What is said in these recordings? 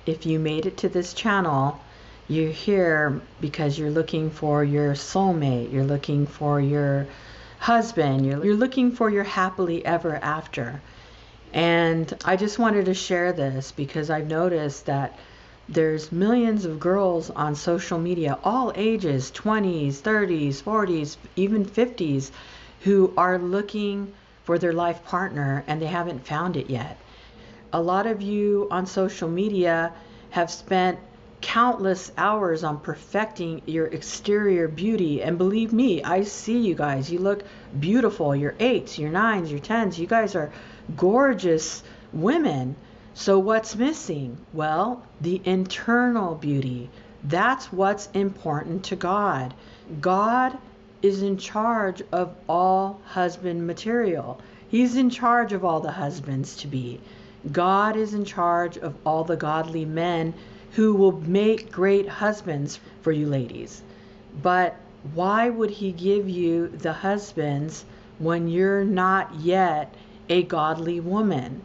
if you made it to this channel, you're here because you're looking for your soulmate, you're looking for your husband, you're looking for your happily ever after. And I just wanted to share this because I've noticed that there's millions of girls on social media, all ages, 20s, 30s, 40s, even 50s, who are looking for their life partner and they haven't found it yet. A lot of you on social media have spent countless hours on perfecting your exterior beauty, and believe me, I see you guys. You look beautiful. Your 8s, your 9s, your 10s. You guys are gorgeous women. So what's missing? Well, the internal beauty. That's what's important to God. God is in charge of all husband material. He's in charge of all the husbands to be. God is in charge of all the godly men who will make great husbands for you ladies. But why would he give you the husbands when you're not yet a godly woman?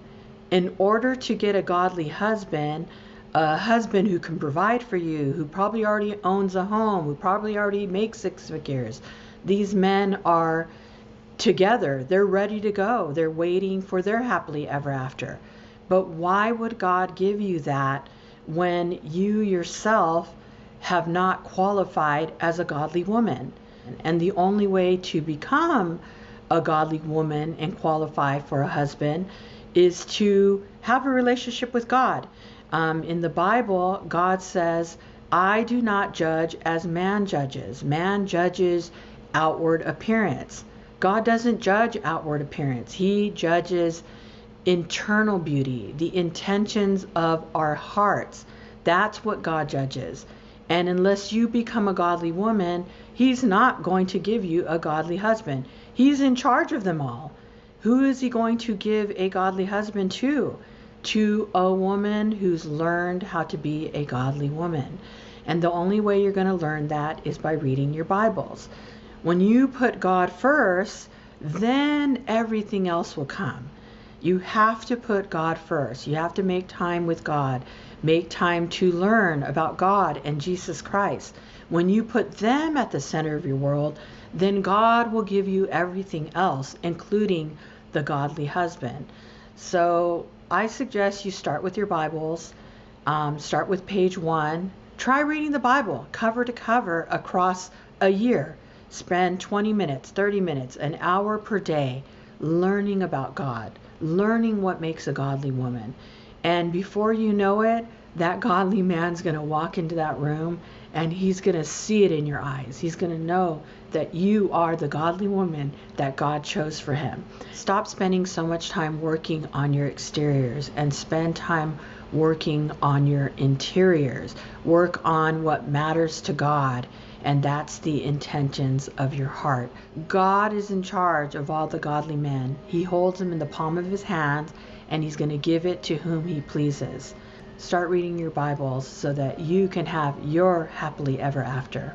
In order to get a godly husband, a husband who can provide for you, who probably already owns a home, who probably already makes 6 figures, these men are together. They're ready to go. They're waiting for their happily ever after. But why would God give you that when you yourself have not qualified as a godly woman? And the only way to become a godly woman and qualify for a husband is to have a relationship with God. In the Bible, God says, I do not judge as man judges. Man judges outward appearance. God doesn't judge outward appearance. He judges internal beauty, the intentions of our hearts. That's what God judges. And unless you become a godly woman, he's not going to give you a godly husband. He's in charge of them all. Who is he going to give a godly husband to? To a woman who's learned how to be a godly woman. And the only way you're going to learn that is by reading your Bibles. When you put God first, then everything else will come. You have to put God first. You have to make time with God. Make time to learn about God and Jesus Christ. When you put them at the center of your world, then God will give you everything else, including the godly husband. So I suggest you start with your Bibles. Start with page 1. Try reading the Bible cover to cover across a year. Spend 20 minutes, 30 minutes, an hour per day learning about God, learning what makes a godly woman. And before you know it, that godly man's going to walk into that room and he's going to see it in your eyes. He's going to know that you are the godly woman that God chose for him. Stop spending so much time working on your exteriors and spend time working on your interiors. Work on what matters to God, and that's the intentions of your heart. God is in charge of all the godly men. He holds them in the palm of his hand, and he's going to give it to whom he pleases. Start reading your Bibles so that you can have your happily ever after.